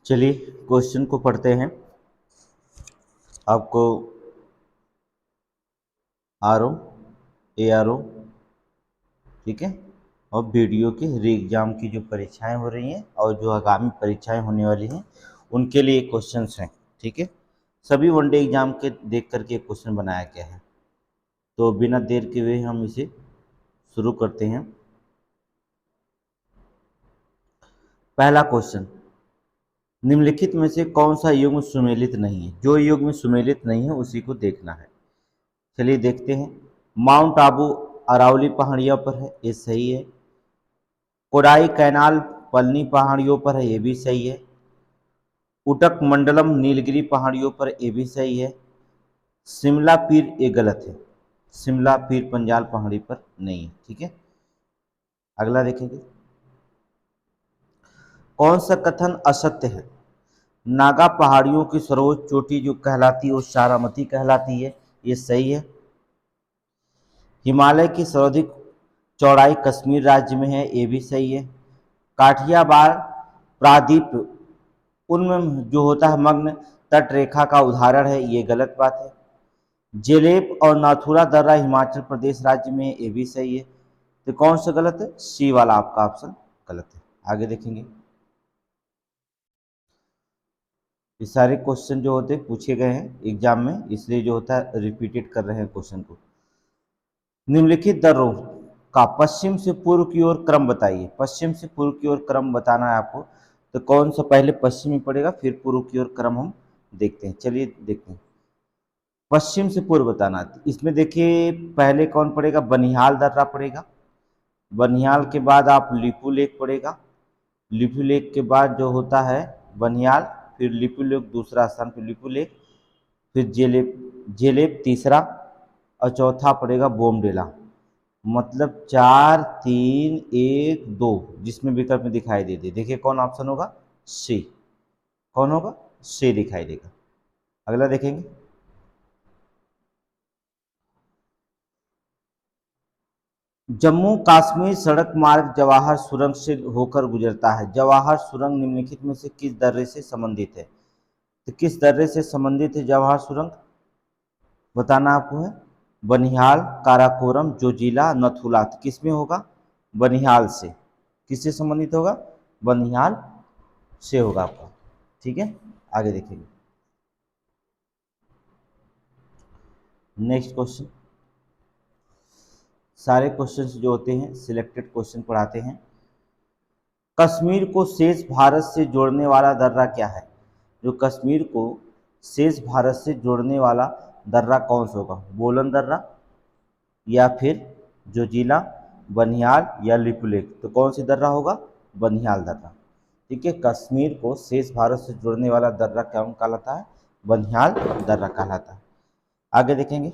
चलिए क्वेश्चन को पढ़ते हैं। आपको R O A R O, ठीक है, और वीडियो के री एग्ज़ाम की जो परीक्षाएं हो रही हैं और जो आगामी परीक्षाएं होने वाली हैं उनके लिए क्वेश्चंस हैं, ठीक है। सभी वनडे एग्जाम के देख करके क्वेश्चन बनाया गया है। तो बिना देर के हुए हम इसे शुरू करते हैं। पहला क्वेश्चन, निम्नलिखित में से कौन सा युग्म सुमेलित नहीं है? जो युग्म सुमेलित नहीं है उसी को देखना है। चलिए देखते हैं। माउंट आबू अरावली पहाड़ियों पर है, ये सही है। कोडाई कैनाल पलनी पहाड़ियों पर है, ये भी सही है। उटक मंडलम नीलगिरी पहाड़ियों पर, ये भी सही है। शिमला पीर, ये गलत है। शिमला पीर पंजाल पहाड़ी पर नहीं है, ठीक है। अगला देखेंगे। कौन सा कथन असत्य है? नागा पहाड़ियों की सर्वोच्च चोटी जो कहलाती है वो सारामती कहलाती है, ये सही है। हिमालय की सर्वाधिक चौड़ाई कश्मीर राज्य में है, ये भी सही है। काठियावाड़ प्रादीप उनमें जो होता है मग्न तट रेखा का उदाहरण है, ये गलत बात है। जेलेब और नाथुला दर्रा हिमाचल प्रदेश राज्य में है, ये भी सही है। तो कौन सा गलत है? सी वाला आपका ऑप्शन गलत है। आगे देखेंगे। ये सारे क्वेश्चन जो होते हैं पूछे गए हैं एग्जाम में, इसलिए जो होता है रिपीटेड कर रहे हैं क्वेश्चन को। निम्नलिखित दर्रों का पश्चिम से पूर्व की ओर क्रम बताइए। पश्चिम से पूर्व की ओर क्रम बताना है आपको, तो कौन सा पहले पश्चिमी पड़ेगा फिर पूर्व की ओर क्रम हम देखते हैं। चलिए देखते हैं। पश्चिम से पूर्व बताना है। इसमें देखिए पहले कौन पड़ेगा? बनिहाल दर्रा पड़ेगा। बनिहाल के बाद आप लिपू लेक पड़ेगा। लिपू लेक के बाद जो होता है बनिहाल, फिर लिपू लेक दूसरा स्थान पे लिपू लेक, फिर जेलेब, जेलेब तीसरा, और चौथा पड़ेगा बोमडेला। मतलब 4 3 1 2 जिसमें विकल्प में दिखाई दे दे। देखिए कौन ऑप्शन होगा? सी। कौन होगा? सी दिखाई देगा। अगला देखेंगे। जम्मू कश्मीर सड़क मार्ग जवाहर सुरंग से होकर गुजरता है। जवाहर सुरंग निम्नलिखित में से किस दर्रे से संबंधित है? तो किस दर्रे से संबंधित है जवाहर सुरंग? बताना आपको है। बनिहाल, काराकोरम, जोजिला, नथुला। तो किस में होगा? बनिहाल से। किससे संबंधित होगा? बनिहाल से होगा आपका, ठीक है। आगे देखेंगे। Next question. सारे क्वेश्चंस जो होते हैं सिलेक्टेड क्वेश्चन पढ़ाते हैं। कश्मीर को शेष भारत से जोड़ने वाला दर्रा क्या है? जो कश्मीर को शेष भारत से जोड़ने वाला दर्रा कौन सा होगा? बोलन दर्रा, या फिर जोजिला, बनिहाल, या लिपुलेख। तो कौन सी दर्रा होगा? बनिहाल दर्रा, ठीक है। कश्मीर को शेष भारत से जोड़ने वाला दर्रा कौन कहलाता है? बनिहाल दर्रा कहलाता है। आगे देखेंगे।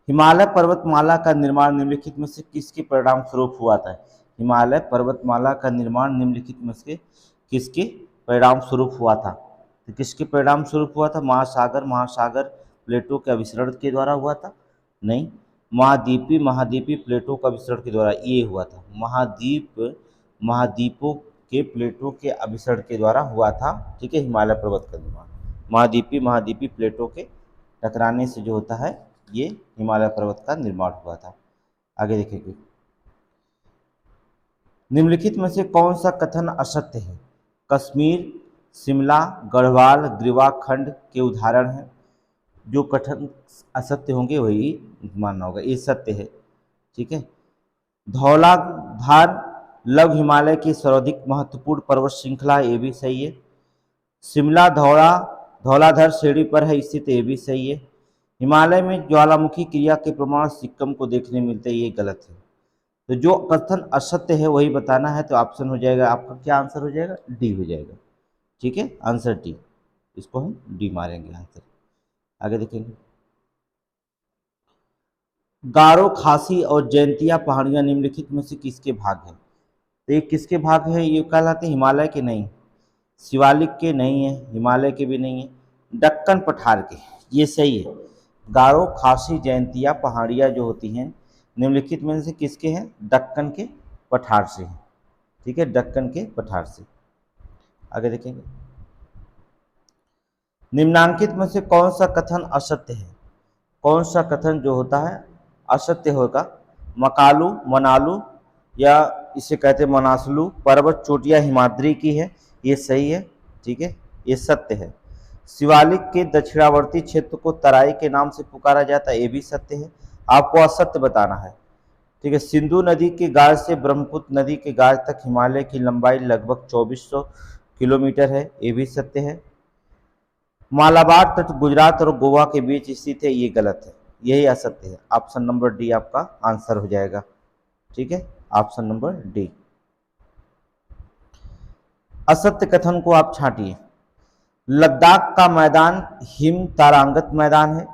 हिमालय पर्वतमाला का निर्माण निम्नलिखित में से किसके परिणाम स्वरूप हुआ था? हिमालय पर्वतमाला का निर्माण निम्नलिखित में से किसके परिणाम स्वरूप हुआ था? तो किसके परिणाम स्वरूप हुआ था? महासागर प्लेटों के अभिसरण के द्वारा हुआ था? नहीं। महाद्वीपी प्लेटों का अभिसरण के द्वारा ये हुआ था। महाद्वीपों के प्लेटों के अभिसरण के द्वारा हुआ था, ठीक है। हिमालय पर्वत का निर्माण महाद्वीपी प्लेटों के टकराने से जो होता है ये हिमालय पर्वत का निर्माण हुआ था। आगे देखेंगे। निम्नलिखित में से कौन सा कथन असत्य है? कश्मीर, शिमला, गढ़वाल, ग्रीवा खंड के उदाहरण हैं। जो कथन असत्य होंगे वही मानना होगा, ये सत्य है, ठीक है। धौलाधार लघु हिमालय की सर्वाधिक महत्वपूर्ण पर्वत श्रृंखला, ये भी सही है। शिमला धौलाधर श्रेणी पर है स्थित, ये भी सही है। हिमालय में ज्वालामुखी क्रिया के प्रमाण सिक्किम को देखने मिलते हैं, ये गलत है। तो जो कथन असत्य है वही बताना है। तो ऑप्शन हो जाएगा आपका, क्या आंसर हो जाएगा? डी हो जाएगा, ठीक है। आंसर डी, इसको हम डी मारेंगे आंसर। आगे देखेंगे। गारो, खासी और जैंतिया पहाड़ियां निम्नलिखित में से किसके भाग हैं? तो ये किसके भाग है? ये कहलाते हैं हिमालय के नहीं, शिवालिक के नहीं है, हिमालय के भी नहीं है, दक्कन पठार के, ये सही है। गारो, खासी, जयंतिया पहाड़ियाँ जो होती हैं निम्नलिखित में से किसके हैं? दक्कन के पठार से हैं, ठीक है, दक्कन के पठार से। आगे देखेंगे, निम्नांकित में से कौन सा कथन असत्य है? कौन सा कथन जो होता है असत्य होगा? मकालू, मनालू, या इसे कहते हैं मनासलू पर्वत चोटियां हिमाद्री की है, ये सही है। ठीक है, ये सत्य है। शिवालिक के दक्षिणावर्ती क्षेत्र को तराई के नाम से पुकारा जाता है, ये भी सत्य है। आपको असत्य बताना है। ठीक है, सिंधु नदी के गाढ़ से ब्रह्मपुत्र नदी के गाढ़ तक हिमालय की लंबाई लगभग 2400 किलोमीटर है, ये भी सत्य है। मालाबार तट गुजरात और गोवा के बीच स्थित है, ये गलत है, यही असत्य है। ऑप्शन नंबर डी आपका आंसर हो जाएगा। ठीक है, ऑप्शन नंबर डी। असत्य कथन को आप छांटिए। लद्दाख का मैदान हिम तारांगत मैदान है,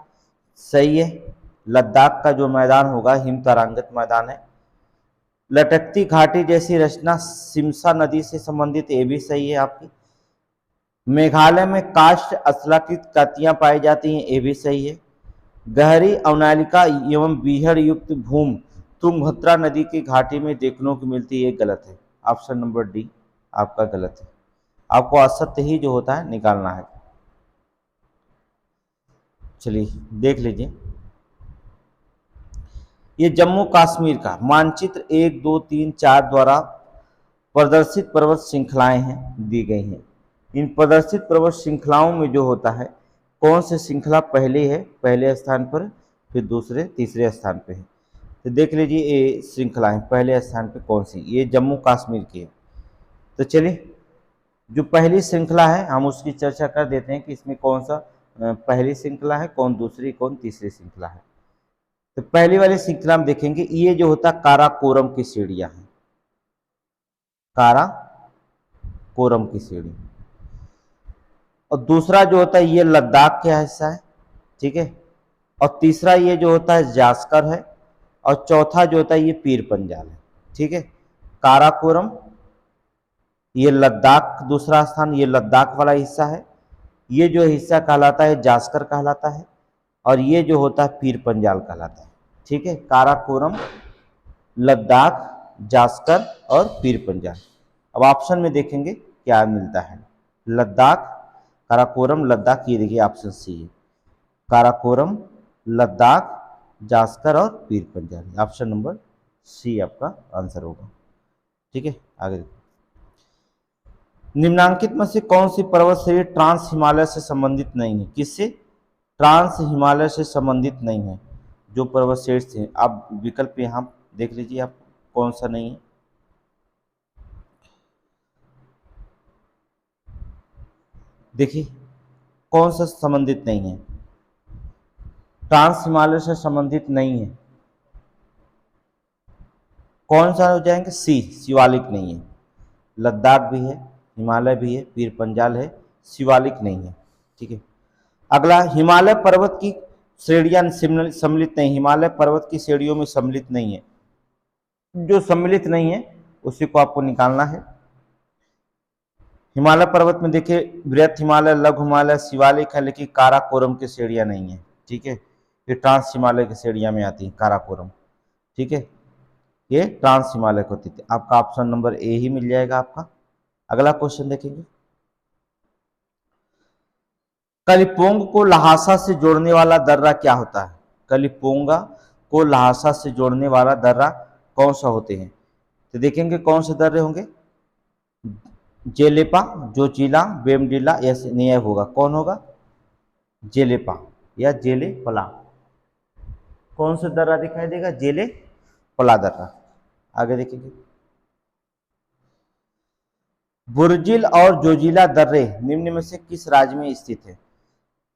सही है। लद्दाख का जो मैदान होगा हिम तारांगत मैदान है। लटकती घाटी जैसी रचना सिमसा नदी से संबंधित, ये भी सही है आपकी। मेघालय में काष्ठ असलाकृत कातियां पाई जाती हैं, ये भी सही है। गहरी अवनालिका एवं बीहड़ युक्त भूमि तुंगभद्रा नदी की घाटी में देखने को मिलती है, ये गलत है। ऑप्शन नंबर डी आपका गलत है। आपको असत्य ही जो होता है निकालना है। चलिए देख लीजिए, ये जम्मू कश्मीर का मानचित्र 1, 2, 3, 4 द्वारा प्रदर्शित पर्वत श्रृंखलाएं हैं, दी गई हैं। इन प्रदर्शित पर्वत श्रृंखलाओं में जो होता है कौन सी श्रृंखला पहले है, पहले स्थान पर, फिर दूसरे तीसरे स्थान पे है। तो देख लीजिए ये श्रृंखलाएं पहले स्थान पे कौन सी, ये जम्मू कश्मीर की है। तो चलिए जो पहली श्रृंखला है हम उसकी चर्चा कर देते हैं कि इसमें कौन सा पहली श्रृंखला है, कौन दूसरी, कौन तीसरी श्रृंखला है। तो पहली वाली श्रृंखला में देखेंगे ये जो होता है काराकोरम की सीढ़ियां हैं, काराकोरम की सीढ़ी। और दूसरा जो होता है ये लद्दाख का हिस्सा है, ठीक है। और तीसरा ये जो होता है जास्कर है, और चौथा जो होता है ये पीर पंजाल है, ठीक है। काराकोरम, ये लद्दाख दूसरा स्थान, ये लद्दाख वाला हिस्सा है। ये जो हिस्सा कहलाता है जास्कर कहलाता है, और ये जो होता है पीर पंजाल कहलाता है, ठीक है। काराकोरम, लद्दाख, जास्कर और पीर पंजाल। अब ऑप्शन में देखेंगे क्या मिलता है। लद्दाख, काराकोरम, लद्दाख, ये देखिए ऑप्शन सी है। काराकोरम, लद्दाख, जास्कर और Pir Panjal, option number C आपका आंसर होगा, ठीक है। आगे निम्नांकित में से कौन सी पर्वत श्रेणी ट्रांस हिमालय से संबंधित नहीं है? किससे? ट्रांस हिमालय से संबंधित नहीं है। जो पर्वत श्रेणी है, आप विकल्प यहाँ देख लीजिए आप कौन सा नहीं है। देखिए कौन सा संबंधित नहीं है, ट्रांस हिमालय से संबंधित नहीं है। कौन सा हो जाएंगे? सी, शिवालिक नहीं है। लद्दाख भी है, हिमालय भी है, पीर पंजाल है, शिवालिक नहीं है, ठीक है। अगला, हिमालय पर्वत की श्रेणियां सम्मिलित नहीं, हिमालय पर्वत की श्रेणियों में सम्मिलित नहीं है। जो सम्मिलित नहीं है उसी को आपको निकालना है। हिमालय पर्वत में देखिए बृहत हिमालय, लघु हिमालय, शिवालिक है, लेकिन काराकोरम की श्रेणियां नहीं है, ठीक है। ये ट्रांस हिमालय की श्रेणियां में आती है काराकोरम, ठीक है। ये ट्रांस हिमालय को होती थी। आपका ऑप्शन नंबर ए ही मिल जाएगा आपका। अगला क्वेश्चन देखेंगे, कलिपोंग को लहासा से जोड़ने वाला दर्रा क्या होता है? कलिपोंगा को लहासा से जोड़ने वाला दर्रा कौन सा होते हैं? तो देखेंगे कौन से दर्रे होंगे। जेलेपा, जोचिला, बेमडिला या निया होगा। कौन होगा? जेलेपा या जेले पला। कौन सा दर्रा दिखाई देगा? जेले पला दर्रा। आगे देखेंगे, बुर्जिल और जोजिला दर्रे निम्न में से किस राज्य में स्थित है?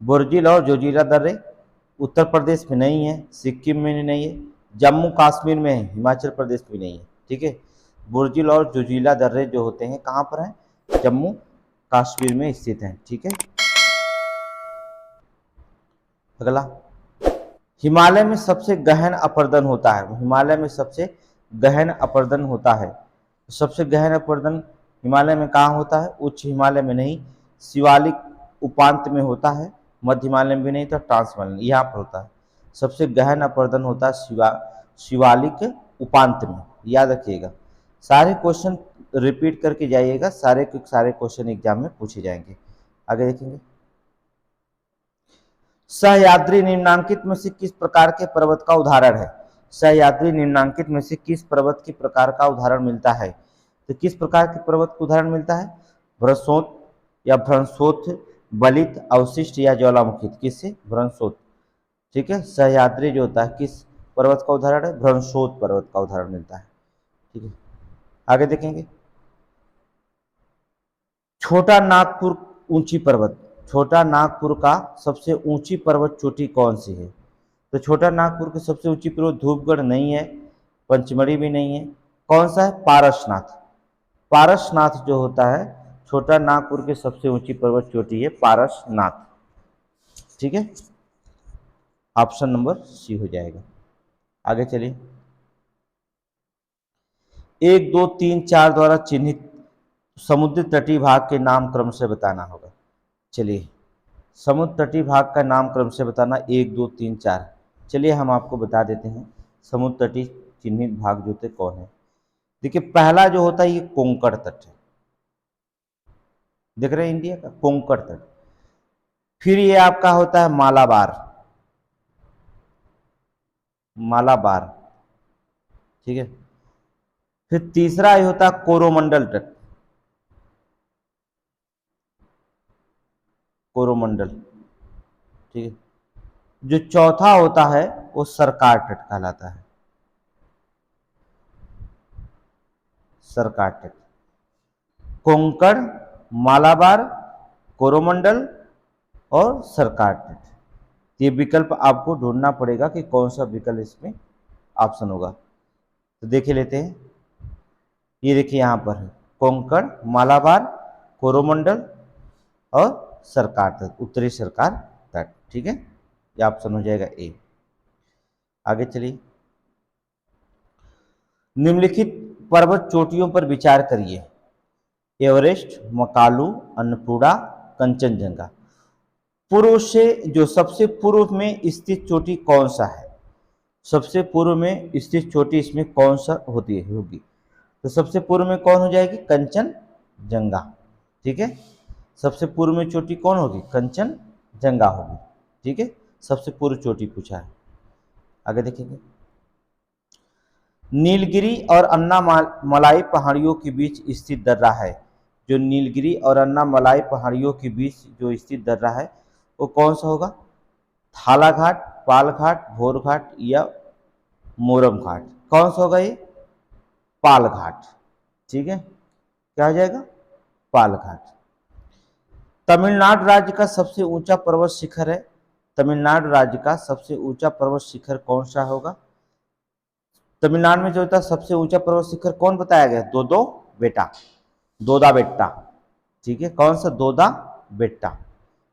बुर्जिल और जोजिला दर्रे उत्तर प्रदेश में नहीं है, सिक्किम में नहीं है, जम्मू कश्मीर में है, हिमाचल प्रदेश में नहीं है, ठीक है। बुर्जिल और जोजिला दर्रे जो होते हैं कहाँ पर हैं? जम्मू कश्मीर में स्थित हैं, ठीक है। अगला, हिमालय में सबसे गहन अपर्दन होता है। हिमालय में सबसे गहन अपर्दन होता है। सबसे गहन अपर्दन हिमालय में कहाँ होता है? उच्च हिमालय में नहीं, शिवालिक उपांत में होता है, मध्य हिमालय में भी नहीं, तो ट्रांस हिमालय यहाँ पर होता है। सबसे गहन अपर्दन होता है शिवालिक उपांत में, याद रखिएगा। सारे क्वेश्चन रिपीट करके जाइएगा, सारे के सारे क्वेश्चन एग्जाम में पूछे जाएंगे। आगे देखेंगे, सह्याद्री निम्नांकित में से किस प्रकार के पर्वत का उदाहरण है? सह्याद्री निम्नांकित में से किस पर्वत के प्रकार का उदाहरण मिलता है? तो किस प्रकार के पर्वत का उदाहरण मिलता है? भ्रंशोत या भ्रंशोथ, बलित, अवशिष्ट या ज्वालामुखी? किससे? भ्रंशोत। ठीक है, सह्याद्री जो होता है किस पर्वत का उदाहरण है? भ्रंशोत पर्वत का उदाहरण मिलता है। ठीक है, आगे देखेंगे, छोटा नागपुर ऊंची पर्वत, छोटा नागपुर का सबसे ऊंची पर्वत चोटी कौन सी है? तो छोटा नागपुर की सबसे ऊंची पर्वत धूपगढ़ नहीं है, पंचमढ़ी भी नहीं है, कौन सा है? पारसनाथ। पारसनाथ जो होता है छोटा नागपुर की सबसे ऊंची पर्वत चोटी है पारसनाथ। ठीक है, ऑप्शन नंबर सी हो जाएगा। आगे चलिए, 1, 2, 3, 4 द्वारा चिन्हित समुद्र तटीय भाग के नाम क्रम से बताना होगा। चलिए, समुद्र तटीय भाग का नाम क्रम से बताना, 1, 2, 3, 4। चलिए हम आपको बता देते हैं समुद्र तटीय चिन्हित भाग जो थे कौन है। देखिए, पहला जो होता है ये कोंकण तट है, देख रहे हैं इंडिया का कोंकण तट। फिर ये आपका होता है मालाबार, मालाबार। ठीक है, फिर तीसरा ये होता है कोरोमंडल तट, कोरोमंडल। ठीक है, जो चौथा होता है वो सरकार तट कहलाता है, सरकार तट। कोंकण, मालाबार, कोरोमंडल और सरकार तट। ये विकल्प आपको ढूंढना पड़ेगा कि कौन सा विकल्प इसमें ऑप्शन होगा। तो देख लेते हैं, ये देखिए यहाँ पर है कोंकण, मालाबार, कोरोमंडल और सरकार तट, उत्तरी सरकार तट। ठीक है, ये ऑप्शन हो जाएगा ए। आगे चलिए, निम्नलिखित पर्वत चोटियों पर विचार करिए। एवरेस्ट, मकालू, अन्नपूर्णा, कंचनजंगा। पूर्व से जो सबसे पूर्व में स्थित चोटी कौन सा है? सबसे पूर्व में स्थित चोटी इसमें कौन सा होती है होगी? तो सबसे पूर्व में कौन हो जाएगी? कंचनजंगा। ठीक है, सबसे पूर्व में चोटी कौन होगी? कंचनजंगा होगी। ठीक है, सबसे पूर्व चोटी पूछा है। आगे देखेंगे, नीलगिरी और अन्नामलाई पहाड़ियों के बीच स्थित दर्रा है। जो नीलगिरी और अन्नामलाई पहाड़ियों के बीच जो स्थित दर्रा है वो कौन सा होगा? थाला घाट, पाल घाट, भोर घाट या मोरम घाट? कौन सा होगा ये? पाल घाट। ठीक है, क्या हो जाएगा? पाल घाट। तमिलनाडु राज्य का सबसे ऊंचा पर्वत शिखर है, तमिलनाडु राज्य का सबसे ऊंचा पर्वत शिखर कौन सा होगा? तमिलनाडु में जो होता है सबसे ऊंचा पर्वत शिखर कौन बताया गया? दोदो बेटा, दोदा बेट्टा। ठीक है, कौन सा? दोदा बेट्टा,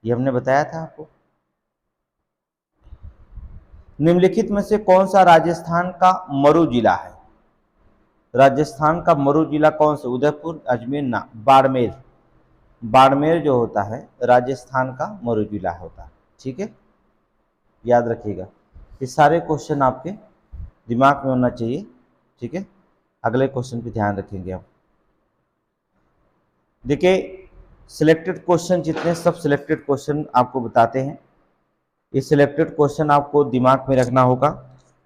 ये हमने बताया था आपको। निम्नलिखित में से कौन सा राजस्थान का मरु जिला है? राजस्थान का मरु जिला कौन सा? उदयपुर, अजमेर, ना बाड़मेर। बाड़मेर जो होता है राजस्थान का मरु जिला होता है। ठीक है, याद रखिएगा, ये सारे क्वेश्चन आपके दिमाग में होना चाहिए। ठीक है, अगले क्वेश्चन पे ध्यान रखेंगे हम। देखिए, सिलेक्टेड क्वेश्चन जितने सब सिलेक्टेड क्वेश्चन आपको बताते हैं। ये सिलेक्टेड क्वेश्चन आपको दिमाग में रखना होगा,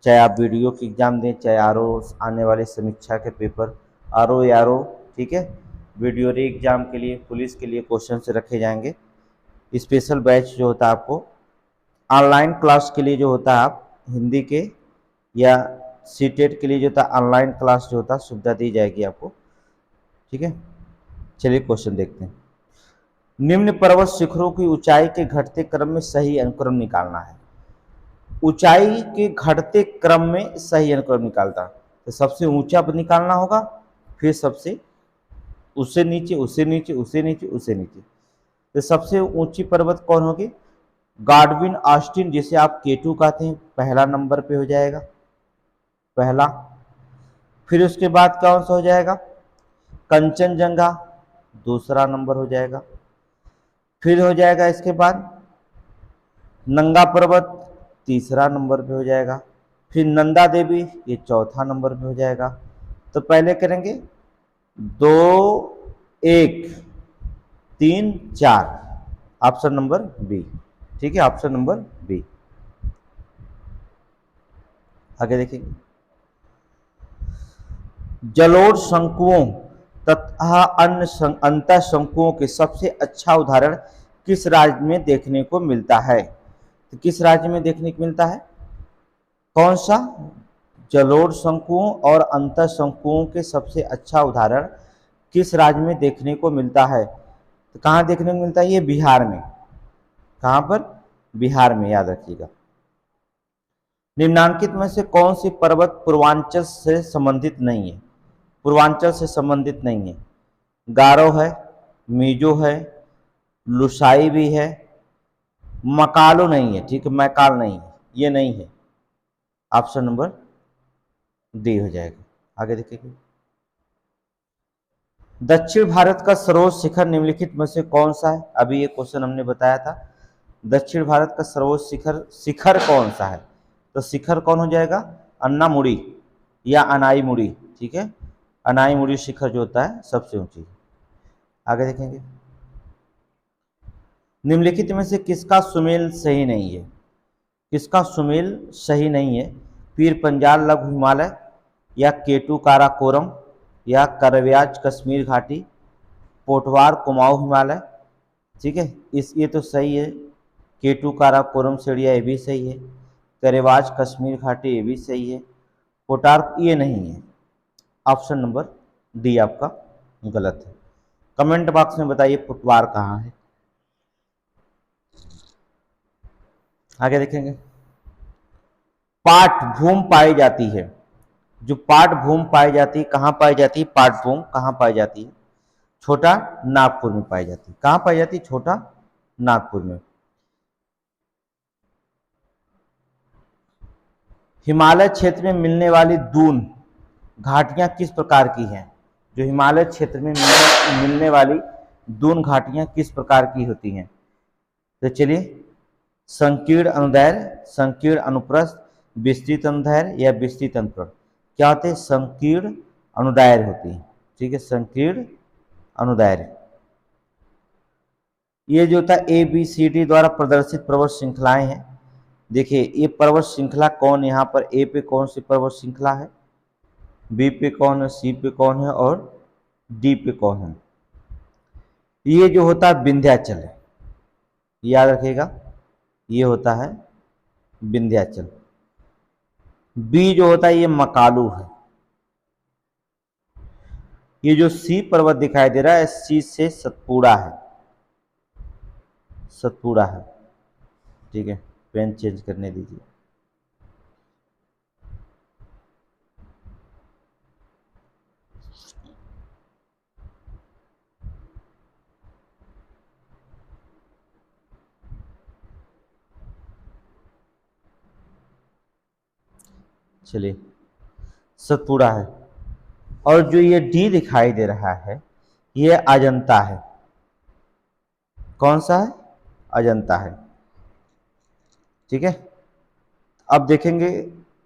चाहे आप वीडियो की एग्जाम दें, चाहे आर आने वाले समीक्षा के पेपर आर ओ। ठीक है, वीडियो री एग्जाम के लिए, पुलिस के लिए क्वेश्चन से रखे जाएंगे। स्पेशल बैच जो होता है आपको ऑनलाइन क्लास के लिए जो होता है, आप हिंदी के या सीटेट के लिए जो होता है ऑनलाइन क्लास जो होता है सुविधा दी जाएगी आपको। ठीक है, चलिए क्वेश्चन देखते हैं। निम्न पर्वत शिखरों की ऊंचाई के घटते क्रम में सही अनुक्रम निकालना है। ऊंचाई के घटते क्रम में सही अनुक्रम निकालता, तो सबसे ऊंचा निकालना होगा, फिर सबसे उससे नीचे, उससे नीचे, उससे नीचे, उससे नीचे। तो सबसे ऊंची पर्वत कौन होगी? गाडविन ऑस्टिन, जिसे आप K2 कहते हैं, पहला नंबर पे हो जाएगा, पहला। फिर उसके बाद कौन सा हो जाएगा? कंचनजंगा, दूसरा नंबर हो जाएगा। फिर हो जाएगा इसके बाद नंगा पर्वत, तीसरा नंबर पे हो जाएगा। फिर नंदा देवी, ये चौथा नंबर पे हो जाएगा। तो पहले करेंगे 2 1 3 4, ऑप्शन नंबर बी। ठीक है, ऑप्शन नंबर बी। आगे देखेंगे, जलोढ़ शंकुओं तथा अन्य अंतः शंकुओं के सबसे अच्छा उदाहरण किस राज्य में देखने को मिलता है? तो किस राज्य में देखने को मिलता है? कौन सा? जलोढ़ शंकुओं और अंतः शंकुओं के सबसे अच्छा उदाहरण किस राज्य में देखने को मिलता है? तो कहाँ देखने को मिलता है? ये बिहार में। कहाँ पर? बिहार में, याद रखिएगा। निम्नांकित में से कौन सी पर्वत पूर्वांचल से संबंधित नहीं है? पूर्वांचल से संबंधित नहीं है। गारो है, मीजो है, लुसाई भी है, मकालो नहीं है। ठीक है, मैकाल नहीं है, ये नहीं है। ऑप्शन नंबर डी हो जाएगा। आगे देखिए, दक्षिण भारत का सर्वोच्च शिखर निम्नलिखित में से कौन सा है? अभी ये क्वेश्चन हमने बताया था। दक्षिण भारत का सर्वोच्च शिखर कौन सा है? तो शिखर कौन हो जाएगा? अन्नामुड़ी या अनाईमुड़ी। ठीक है, अनाईमुड़ी शिखर जो होता है सबसे ऊंची। आगे देखेंगे, निम्नलिखित में से किसका सुमेल सही नहीं है? किसका सुमेल सही नहीं है? पीर पंजाल लघु हिमालय, या केटू काराकोरम, या करव्याज कश्मीर घाटी, पोटवार कुमाऊं हिमालय। ठीक है, ये तो सही है। केटू काराकोरम सेड़िया ये भी सही है। करेवाज कश्मीर घाटी ये भी सही है। पोटार ये नहीं है। ऑप्शन नंबर डी आपका गलत है। कमेंट बॉक्स में बताइए पोटवार कहाँ है। आगे देखेंगे, पाट भूमि पाई जाती है। जो पाट भूमि पाई जाती है, कहाँ पाई जाती है? पाट भूमि कहाँ पाई जाती है? छोटा नागपुर में पाई जाती है। कहाँ पाई जाती है? छोटा नागपुर में। हिमालय क्षेत्र में मिलने वाली दून घाटियां किस प्रकार की हैं? जो हिमालय क्षेत्र में मिलने वाली दून घाटियां किस प्रकार की होती हैं? तो चलिए, संकीर्ण अनुदैर्घ्य, संकीर्ण अनुप्रस्थ, विस्तृत अनुदैर्घ्य या विस्तृत अनुप्रस्थ। क्या होते हैं? संकीर्ण अनुदैर्घ्य होती है। ठीक है, संकीर्ण अनुदैर्घ्य। ये जो होता है ABCD द्वारा प्रदर्शित पर्वत श्रृंखलाएं हैं। देखिए, ये पर्वत श्रृंखला कौन, यहाँ पर ए पे कौन सी पर्वत श्रृंखला है, बी पे कौन है, सी पे कौन है और डी पे कौन है? ये जो होता है विंध्याचल है, याद रखिएगा, ये होता है विंध्याचल। बी जो होता है ये मकालू है। ये जो सी पर्वत दिखाई दे रहा है, सी से सतपुड़ा है, सतपुड़ा है। ठीक है, पेन चेंज करने दीजिए। चलिए, सतपुड़ा है। और जो ये डी दिखाई दे रहा है, ये अजंता है। कौन सा है? अजंता है। ठीक है, अब देखेंगे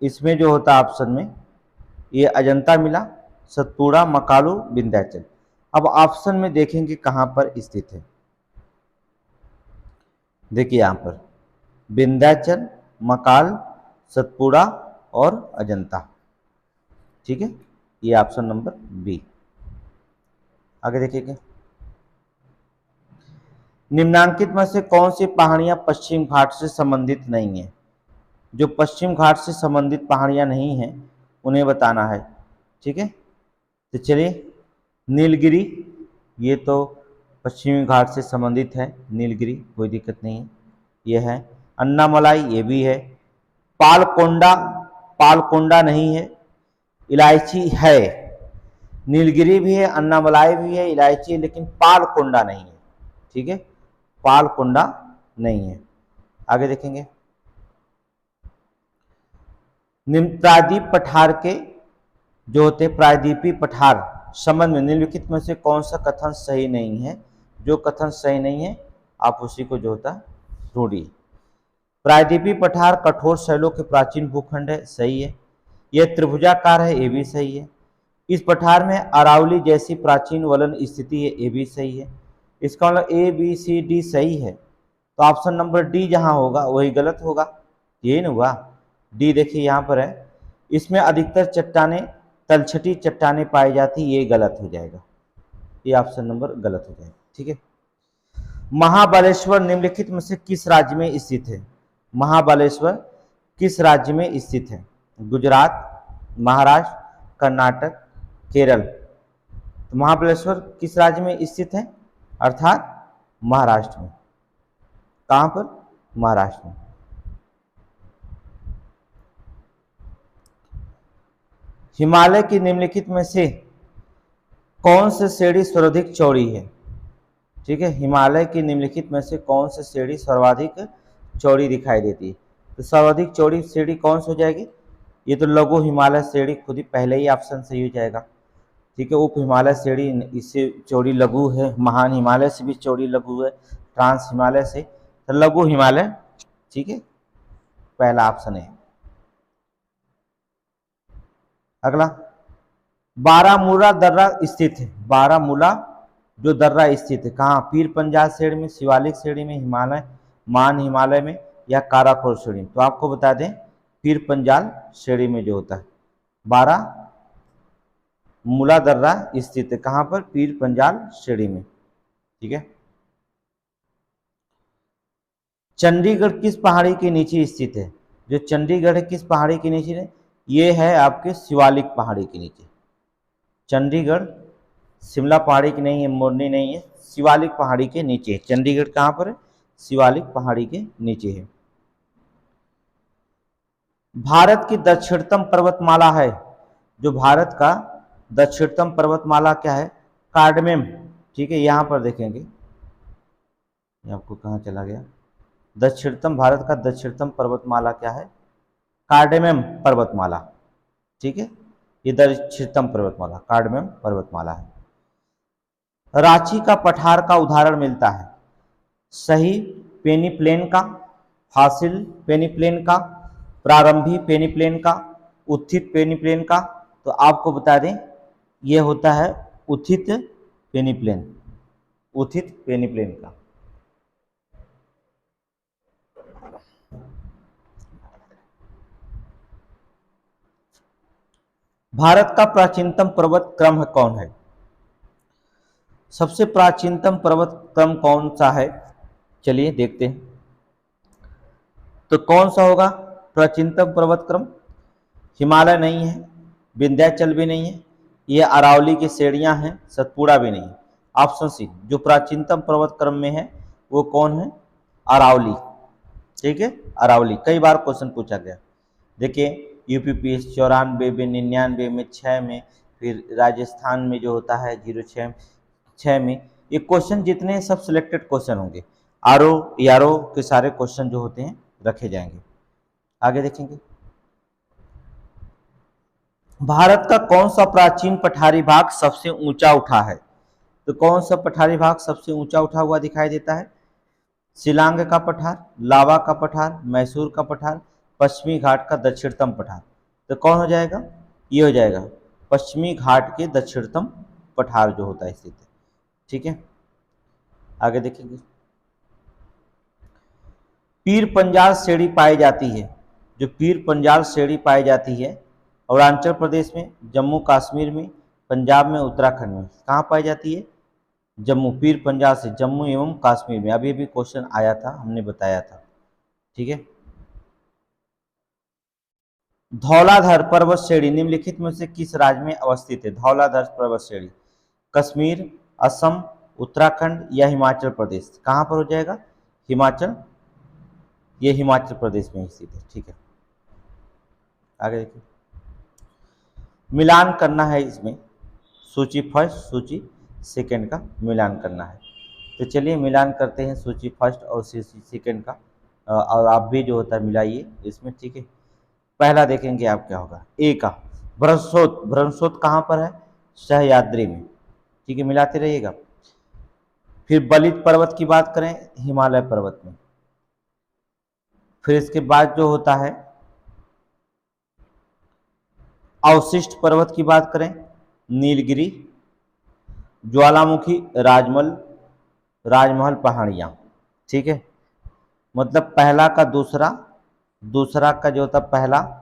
इसमें जो होता है ऑप्शन में, ये अजंता मिला, सतपुड़ा, मकालू, विंध्याचल। अब ऑप्शन में देखेंगे कहां पर स्थित है। देखिए यहां पर विंध्याचल, मकाल, सतपुड़ा और अजंता। ठीक है, ये ऑप्शन नंबर बी। आगे देखिएगा, निम्नांकित में से कौन सी पहाड़ियां पश्चिम घाट से संबंधित नहीं है? जो पश्चिम घाट से संबंधित पहाड़ियां नहीं हैं उन्हें बताना है। ठीक है, तो चलिए, नीलगिरी, ये तो पश्चिमी घाट से संबंधित है, नीलगिरी कोई दिक्कत नहीं है, ये है। अन्नामलाई ये भी है। पालकोंडा, पालकोंडा नहीं है। इलायची है, नीलगिरी भी है, अन्नामलाई भी है, इलायची, लेकिन पालकोंडा नहीं है। ठीक है, पालकोंडा नहीं है। आगे देखेंगे, प्रायद्वीप पठार के जो होते प्रायद्वीपीय पठार संबंध में निम्नलिखित में से कौन सा कथन सही नहीं है? जो कथन सही नहीं है आप उसी को जो होता ढूंढिए। प्रायद्वीपीय पठार कठोर शैलों के प्राचीन भूखंड है, सही है। यह त्रिभुजाकार है, ये भी सही है। इस पठार में अरावली जैसी प्राचीन वलन स्थिति है, ये भी सही है। इसका मतलब ए बी सी डी सही है, तो ऑप्शन नंबर डी जहां होगा वही गलत होगा, ये न हुआ। डी देखिए यहाँ पर है, इसमें अधिकतर चट्टाने तलछटी चट्टाने पाई जाती, ये गलत हो जाएगा, ये ऑप्शन नंबर गलत हो जाएगा। ठीक है। महाबलेश्वर निम्नलिखित में से किस राज्य में स्थित है? महाबलेश्वर किस राज्य में स्थित है? गुजरात, महाराष्ट्र, कर्नाटक, केरल। तो महाबलेश्वर किस राज्य में स्थित है? अर्थात महाराष्ट्र में। कहां पर? महाराष्ट्र में। हिमालय की निम्नलिखित में से कौन सी श्रेणी सर्वाधिक चौड़ी है? ठीक है, हिमालय की निम्नलिखित में से कौन सी श्रेणी सर्वाधिक चौड़ी दिखाई देती है? तो सर्वाधिक चौड़ी श्रेणी कौन सी हो जाएगी? ये तो लघु हिमालय श्रेणी खुद ही पहले ही ऑप्शन सही हो जाएगा। ठीक है, उप हिमालय श्रेणी इससे चौड़ी लघु है, महान हिमालय से भी चौड़ी लघु है, ट्रांस हिमालय से, तो लघु हिमालय। ठीक है, पहला ऑप्शन है। अगला, बारामूला दर्रा स्थित है। बारामूला जो दर्रा स्थित है कहाँ? पीर पंजाल श्रेणी में, शिवालिक श्रेणी में, हिमालय मान हिमालय में, या काराकोरम श्रेणी में? तो आपको बता दें पीर पंजाल श्रेणी में जो होता है बारामूला दर्रा स्थित है। कहाँ पर? पीर पंजाल श्रेणी में। ठीक है। चंडीगढ़ किस पहाड़ी के नीचे स्थित है? जो चंडीगढ़ है किस पहाड़ी के नीचे है? ये है आपके शिवालिक पहाड़ी के नीचे। चंडीगढ़ शिमला पहाड़ी की नहीं है, मोरनी नहीं है, शिवालिक पहाड़ी के नीचे है। चंडीगढ़ कहाँ पर है? शिवालिक पहाड़ी के नीचे है। भारत की दक्षिणतम पर्वतमाला है, जो भारत का दक्षिणतम पर्वतमाला क्या है? कार्डमेम। ठीक है, यहाँ पर देखेंगे, ये आपको कहाँ चला गया? दक्षिणतम, भारत का दक्षिणतम पर्वतमाला क्या है? कार्डेमम पर्वतमाला। ठीक है, ये दक्षिणतम पर्वतमाला कार्डेमम पर्वतमाला है। रांची का पठार का उदाहरण मिलता है? सही पेनीप्लेन का, हासिल पेनीप्लेन का, प्रारंभी पेनीप्लेन का, उत्थित पेनीप्लेन का? तो आपको बता दें यह होता है उत्थित पेनीप्लेन, उत्थित पेनीप्लेन का। भारत का प्राचीनतम पर्वत क्रम कौन है? सबसे प्राचीनतम पर्वत क्रम कौन सा है? चलिए देखते हैं। तो कौन सा होगा प्राचीनतम पर्वत क्रम? हिमालय नहीं है, विंध्याचल भी नहीं है, ये अरावली की श्रेणियां हैं, सतपुड़ा भी नहीं है। ऑप्शन सी जो प्राचीनतम पर्वत क्रम में है वो कौन है? अरावली। ठीक है, अरावली। कई बार क्वेश्चन पूछा गया। देखिए यूपीपीएस 94 में, 99 में, 6 में, फिर राजस्थान में जो होता है 06 में, ये क्वेश्चन जितने सब सिलेक्टेड क्वेश्चन होंगे, आरओ यारो के सारे क्वेश्चन जो होते हैं रखे जाएंगे। आगे देखेंगे, भारत का कौन सा प्राचीन पठारी भाग सबसे ऊंचा उठा है? तो कौन सा पठारी भाग सबसे ऊंचा उठा हुआ दिखाई देता है? शिलांग का पठार, लावा का पठार, मैसूर का पठार, पश्चिमी घाट का दक्षिणतम पठार? तो कौन हो जाएगा? ये हो जाएगा पश्चिमी घाट के दक्षिणतम पठार जो होता है स्थित है। ठीक है, आगे देखेंगे, पीर पंजाल श्रेणी पाई जाती है। जो पीर पंजाल श्रेणी पाई जाती है अरुणाचल प्रदेश में, जम्मू कश्मीर में, पंजाब में, उत्तराखंड में। कहाँ पाई जाती है? जम्मू, पीर पंजाल से जम्मू एवं कश्मीर में। अभी अभी क्वेश्चन आया था, हमने बताया था। ठीक है, धौलाधर पर्वत श्रेणी निम्नलिखित में से किस राज्य में अवस्थित है? धौलाधर पर्वत श्रेणी कश्मीर, असम, उत्तराखंड या हिमाचल प्रदेश? कहाँ पर हो जाएगा? हिमाचल, ये हिमाचल प्रदेश में स्थित है। ठीक है, आगे देखिए, मिलान करना है इसमें, सूची फर्स्ट सूची सेकंड का मिलान करना है। तो चलिए मिलान करते हैं सूची फर्स्ट और सूची सेकंड का, और आप भी जो होता है मिलाइए इसमें। ठीक है, पहला देखेंगे आप क्या होगा, ए का ब्रह्मस्रोत। ब्रह्मस्रोत कहाँ पर है? सह्याद्री में। ठीक है, मिलाते रहिएगा। फिर बलित पर्वत की बात करें, हिमालय पर्वत में। फिर इसके बाद जो होता है अवशिष्ट पर्वत की बात करें, नीलगिरी, ज्वालामुखी, राजमहल पहाड़ियाँ। ठीक है, मतलब पहला का दूसरा, दूसरा का जो होता पहला,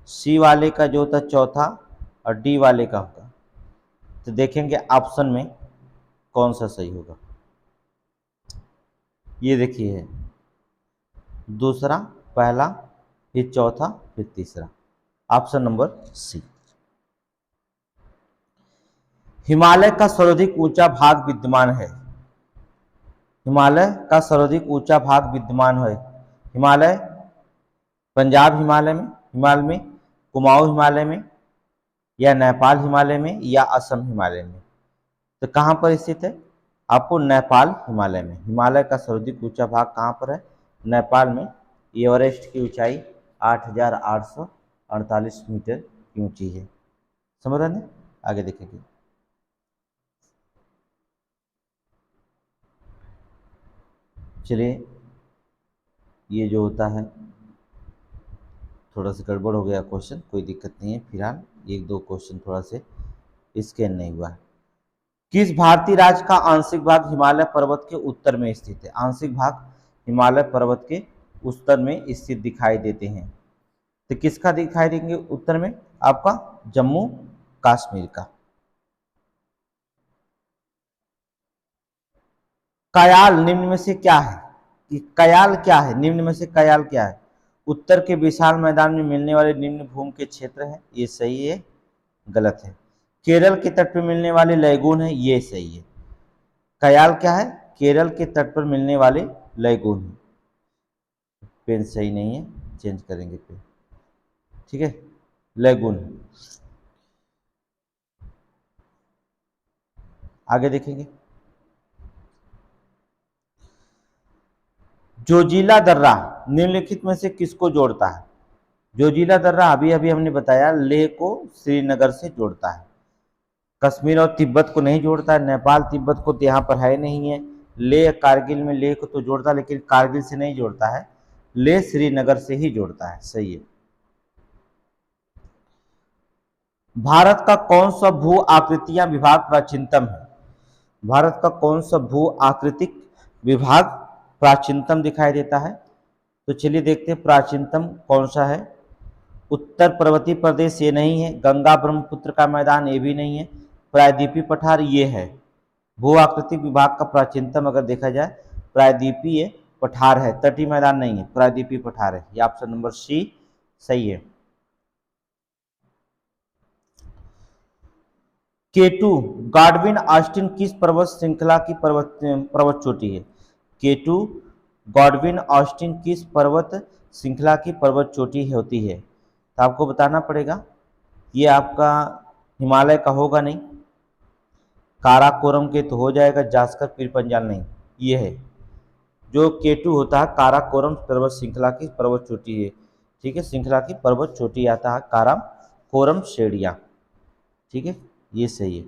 सी वाले का जो होता चौथा और डी वाले का होगा। तो देखेंगे ऑप्शन में कौन सा सही होगा। ये देखिए है दूसरा, पहला, फिर चौथा, फिर तीसरा, ऑप्शन नंबर सी। हिमालय का सर्वाधिक ऊंचा भाग विद्यमान है। हिमालय का सर्वाधिक ऊंचा भाग विद्यमान है। हिमालय पंजाब हिमालय में, कुमाऊं हिमालय में, या नेपाल हिमालय में, या असम हिमालय में। तो कहाँ पर स्थित है? आपको नेपाल हिमालय में। हिमालय का सर्वाधिक ऊंचा भाग कहाँ पर है? नेपाल में। एवरेस्ट की ऊंचाई 8,848 मीटर की ऊंची है। समझ रहे हैं? आगे देखेंगे। चलिए, ये जो होता है थोड़ा सा गड़बड़ हो गया क्वेश्चन, कोई दिक्कत नहीं है। फिलहाल एक दो क्वेश्चन थोड़ा से स्कैन नहीं हुआ है। किस भारतीय राज्य का आंशिक भाग हिमालय पर्वत के उत्तर में स्थित है? आंशिक भाग हिमालय पर्वत के उत्तर में स्थित दिखाई देते हैं। तो किसका दिखाई देंगे उत्तर में? आपका जम्मू कश्मीर का। कयाल निम्न में से क्या है? कि कयाल क्या है? निम्न में से कयाल क्या है? उत्तर के विशाल मैदान में मिलने वाले निम्न भूमि के क्षेत्र है। ये सही है, गलत है। केरल के तट पर मिलने वाले लैगून है। ये सही है। कयाल क्या है? केरल के तट पर मिलने वाले लैगून है। पेन सही नहीं है, चेंज करेंगे पेन। ठीक है, लैगून। आगे देखेंगे। जोजिला दर्रा निम्नलिखित में से किसको जोड़ता है? जोजिला दर्रा अभी अभी हमने बताया लेह को श्रीनगर से जोड़ता है। कश्मीर और तिब्बत को नहीं जोड़ता है। नेपाल तिब्बत को यहाँ पर है नहीं है। लेह कारगिल में लेह को तो जोड़ता है, लेकिन कारगिल से नहीं जोड़ता है। लेह श्रीनगर से ही जोड़ता है। सही है। भारत का कौन सा भू आकृतियां विभाग प्राचीनतम है? भारत का कौन सा भू आकृतिक विभाग प्राचीनतम दिखाई देता है? तो चलिए देखते हैं प्राचीनतम कौन सा है। उत्तर पर्वतीय प्रदेश ये नहीं है। गंगा ब्रह्मपुत्र का मैदान ये भी नहीं है। प्रायद्वीपीय पठार ये है। भू आकृतिक विभाग का प्राचीनतम अगर देखा जाए प्रायद्वीपीय पठार है, तटीय मैदान नहीं है, प्रायद्वीपीय पठार है। ये ऑप्शन नंबर सी सही है। केटू गॉडविन ऑस्टिन किस पर्वत श्रृंखला की पर्वत चोटी है? केटू गॉडविन ऑस्टिन किस पर्वत श्रृंखला की पर्वत चोटी होती है? तो आपको बताना पड़ेगा। ये आपका हिमालय का होगा नहीं, काराकोरम के तो हो जाएगा, जास्कर पीर पंजाल नहीं। ये है जो केटू होता है, काराकोरम पर्वत श्रृंखला की पर्वत चोटी है। ठीक है, श्रृंखला की पर्वत चोटी आता है काराकोरम श्रेणियां। ठीक है, ये सही है।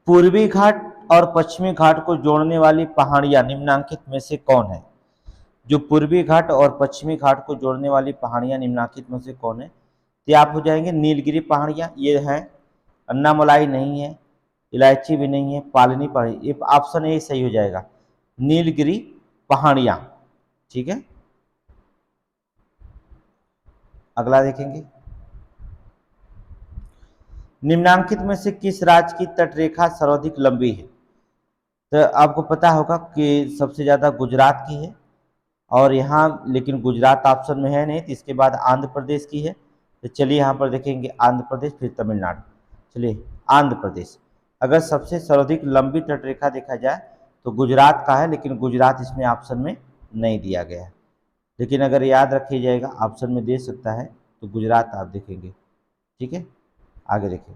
पूर्वी घाट और पश्चिमी घाट को जोड़ने वाली पहाड़ियां निम्नांकित में से कौन है? जो पूर्वी घाट और पश्चिमी घाट को जोड़ने वाली पहाड़ियां निम्नांकित में से कौन है? तो आप हो जाएंगे नीलगिरी पहाड़ियां, ये हैं। अन्नामलाई नहीं है, इलायची भी नहीं है, पालनी पहाड़ी। ये ऑप्शन ए सही हो जाएगा, नीलगिरी पहाड़ियां। ठीक है, अगला देखेंगे। निम्नांकित में से किस राज्य की तटरेखा सर्वाधिक लंबी है? तो आपको पता होगा कि सबसे ज़्यादा गुजरात की है, और यहाँ लेकिन गुजरात ऑप्शन में है नहीं, तो इसके बाद आंध्र प्रदेश की है। तो चलिए यहाँ पर देखेंगे आंध्र प्रदेश, फिर तमिलनाडु। चलिए आंध्र प्रदेश। अगर सबसे सर्वाधिक लंबी तटरेखा देखा जाए तो गुजरात का है, लेकिन गुजरात इसमें ऑप्शन में नहीं दिया गया है। लेकिन अगर याद रखिए जाएगा ऑप्शन में दे सकता है तो गुजरात आप देखेंगे। ठीक है, आगे देखें।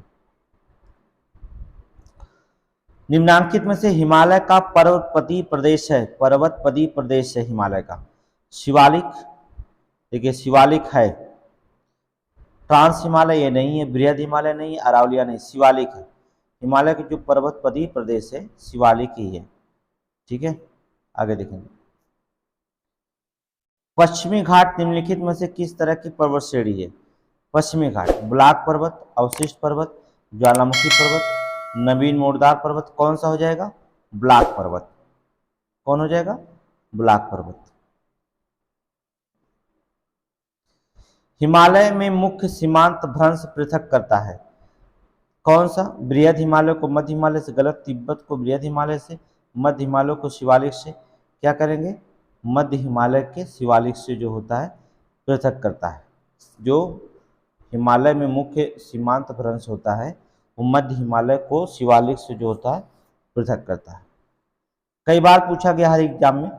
निम्नांकित में से हिमालय का पर्वतपदी प्रदेश है, पर्वतपदी प्रदेश है हिमालय का। शिवालिक, देखिए शिवालिक है। ट्रांस हिमालय ये नहीं है, बृहद हिमालय नहीं है, अरावलिया नहीं, शिवालिक है। हिमालय के जो पर्वतपदी प्रदेश है शिवालिक ही है। ठीक है, आगे देखेंगे। पश्चिमी घाट निम्नलिखित में से किस तरह की पर्वत श्रेणी है? पश्चिमी घाट, ब्लाक पर्वत, अवशिष्ट पर्वत, ज्वालामुखी पर्वत, नवीन मोड़दार पर्वत, कौन सा हो जाएगा? ब्लाक पर्वत। कौन हो जाएगा? ब्लाक पर्वत। हिमालय में मुख्य सीमांत भ्रंश पृथक करता है, कौन सा? बृहद हिमालय को मध्य हिमालय से, गलत, तिब्बत को बृहद हिमालय से, मध्य हिमालय को शिवालिक से, क्या करेंगे? मध्य हिमालय के शिवालिक से जो होता है पृथक करता है। जो हिमालय में मुख्य सीमांत भ्रंश होता है वो मध्य हिमालय को शिवालिक से जो होता है पृथक करता है। कई बार पूछा गया हर एग्जाम में,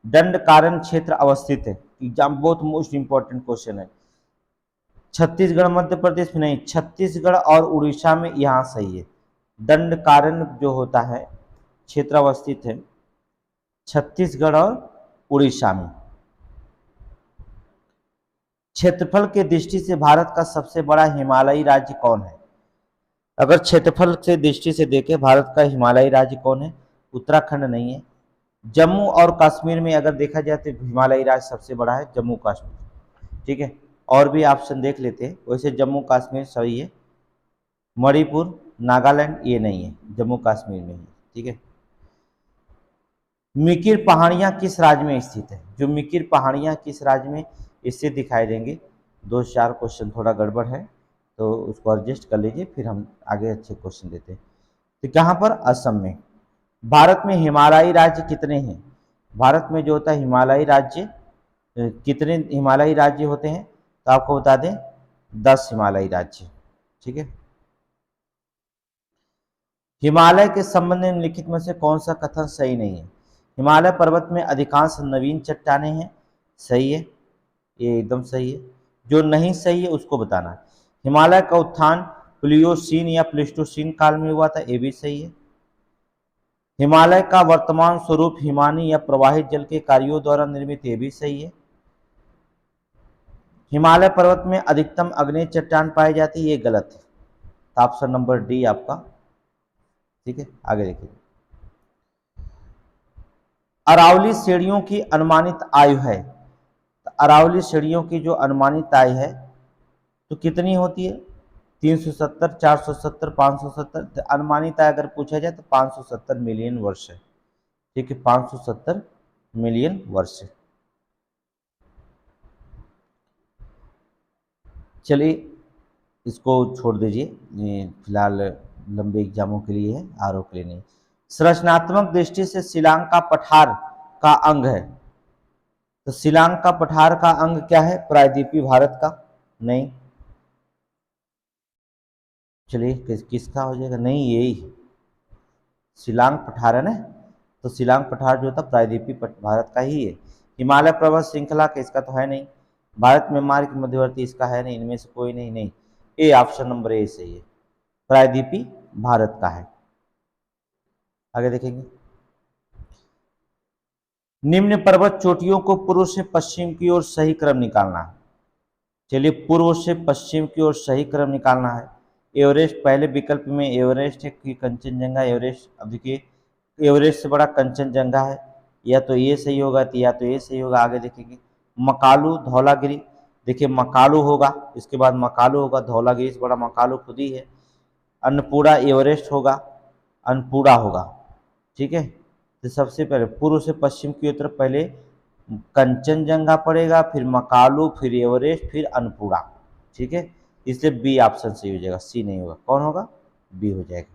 दंडकारण्य क्षेत्र अवस्थित है, एग्जाम बहुत मोस्ट इंपॉर्टेंट क्वेश्चन है। छत्तीसगढ़ मध्य प्रदेश में नहीं, छत्तीसगढ़ और उड़ीसा में, यहाँ सही है। दंडकारण्य जो होता है क्षेत्र अवस्थित है छत्तीसगढ़ और उड़ीसा में। क्षेत्रफल के दृष्टि से भारत का सबसे बड़ा हिमालयी राज्य कौन है? अगर क्षेत्रफल से दृष्टि से देखें भारत का हिमालयी राज्य कौन है? उत्तराखंड नहीं है। जम्मू और कश्मीर में अगर देखा जाए तो हिमालयी राज्य सबसे बड़ा है जम्मू कश्मीर, ठीक है। और भी ऑप्शन देख लेते हैं, वैसे जम्मू कश्मीर सही है। मणिपुर, नागालैंड ये नहीं है, जम्मू कश्मीर में ही, ठीक है। मिकिर पहाड़ियाँ किस राज्य में स्थित है? जो मिकिर पहाड़ियाँ किस राज्य में स्थित दिखाई देंगे? 2-4 क्वेश्चन थोड़ा गड़बड़ है तो उसको एडजस्ट कर लीजिए, फिर हम आगे अच्छे क्वेश्चन देते हैं। तो कहाँ पर? असम में। भारत में हिमालयी राज्य कितने हैं? भारत में जो होता है हिमालयी राज्य कितने हिमालयी राज्य होते हैं? तो आपको बता दें 10 हिमालयी राज्य, ठीक है। हिमालय के संबंध में निम्नलिखित में से कौन सा कथन सही नहीं है? हिमालय पर्वत में अधिकांश नवीन चट्टानें हैं, सही है, ये एकदम सही है। जो नहीं सही है उसको बताना है। हिमालय का उत्थान प्लियोसीन या प्लिस्टोसीन काल में हुआ था, ये भी सही है। हिमालय का वर्तमान स्वरूप हिमानी या प्रवाहित जल के कार्यों द्वारा निर्मित, ये भी सही है। हिमालय पर्वत में अधिकतम अग्नेय चट्टान पाई जाती है, ये गलत है। तो ऑप्शन नंबर डी आपका, ठीक है। आगे देखिए, अरावली श्रेणियों की अनुमानित आयु है। तो अरावली श्रेणियों की जो अनुमानित आयु है तो कितनी होती है? 370, 470, 570। अनुमानित आयु अगर पूछा जाए तो 570 मिलियन वर्ष है, ठीक है, 570 मिलियन वर्ष है। चलिए इसको छोड़ दीजिए, फिलहाल लंबे एग्जामों के लिए है, आरओ के लिए नहीं। संरचनात्मक दृष्टि से शिलांग का पठार का अंग है, तो शिलांग का पठार का अंग क्या है? प्रायद्वीपीय भारत का नहीं। चलिए किसका हो जाएगा? नहीं, यही शिलांग पठार है ना, तो शिलांग पठार जो था प्रायद्वीपीय भारत का ही है। हिमालय पर्वत श्रृंखला का इसका तो है नहीं। भारत म्यांमार के मध्यवर्ती इसका है नहीं, इनमें से कोई नहीं। नहीं, ए ऑप्शन नंबर ए सही है, प्रायद्वीपीय भारत का है। आगे देखेंगे, निम्न पर्वत चोटियों को पूर्व से पश्चिम की ओर सही क्रम निकालना है। चलिए पूर्व से पश्चिम की ओर सही क्रम निकालना है। एवरेस्ट पहले विकल्प में एवरेस्ट है कि कंचनजंगा? एवरेस्ट, अब देखिए एवरेस्ट से बड़ा कंचनजंगा है, या तो ये सही होगा तो या तो ये सही होगा। आगे देखेंगे, मकालू, धौलागिरी, देखिए मकालू होगा, इसके बाद मकालू होगा, धौलागिरी से बड़ा मकालू खुद ही है। अन्नपूर्णा एवरेस्ट होगा, अन्नपूर्णा होगा, ठीक है। तो सबसे पहले पूर्व से पश्चिम की तरफ पहले कंचनजंगा पड़ेगा, फिर मकालू, फिर एवरेस्ट, फिर अन्नपूर्णा, ठीक है। इसलिए बी ऑप्शन सही हो जाएगा, सी नहीं होगा। कौन होगा? बी हो जाएगा।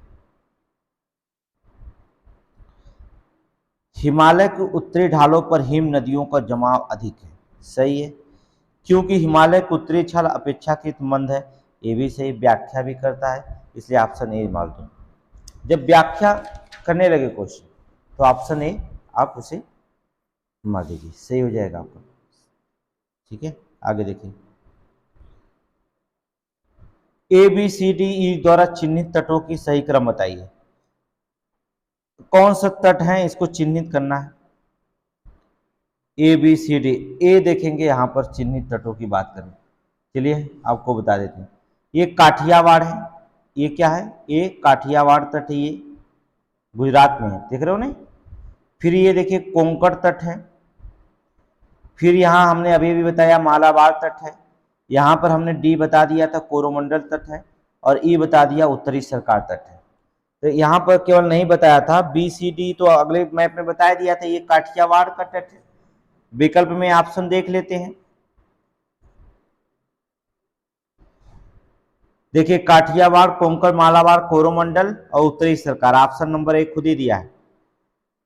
हिमालय के उत्तरी ढालों पर हिम नदियों का जमाव अधिक है, सही है, क्योंकि हिमालय के उत्तरी छाल अपेक्षाकृत मंद है, ये भी सही। व्याख्या भी करता है, इसलिए ऑप्शन ए मान दो। जब व्याख्या करने लगे क्वेश्चन तो ऑप्शन ए आप उसे मार दीजिए, सही हो जाएगा आपका, ठीक है। आगे देखिए, A B C D E द्वारा चिन्हित तटों की सही क्रम बताइए। कौन सा तट है इसको चिन्हित करना है। ए बी सी डी, ए देखेंगे यहाँ पर चिन्हित तटों की बात करें, चलिए आपको बता देते हैं। ये काठियावाड़ है, ये क्या है? ये काठियावाड़ तट है, ये गुजरात में है, देख रहे हो नहीं। फिर ये देखिए कोंकण तट है, फिर यहाँ हमने अभी भी बताया मालाबार तट है, यहाँ पर हमने डी बता दिया था कोरोमंडल तट है, और ई बता दिया उत्तरी सरकार तट है। तो यहाँ पर केवल नहीं बताया था, बी सी डी तो अगले मैप में बता दिया था, ये काठियावाड़ का तट है। विकल्प में ऑप्शन देख लेते हैं। देखिए काठियावाड़, कोंकण, मालाबार, कोरोमंडल और उत्तरी सरकार। ऑप्शन नंबर 1 खुद ही दिया है,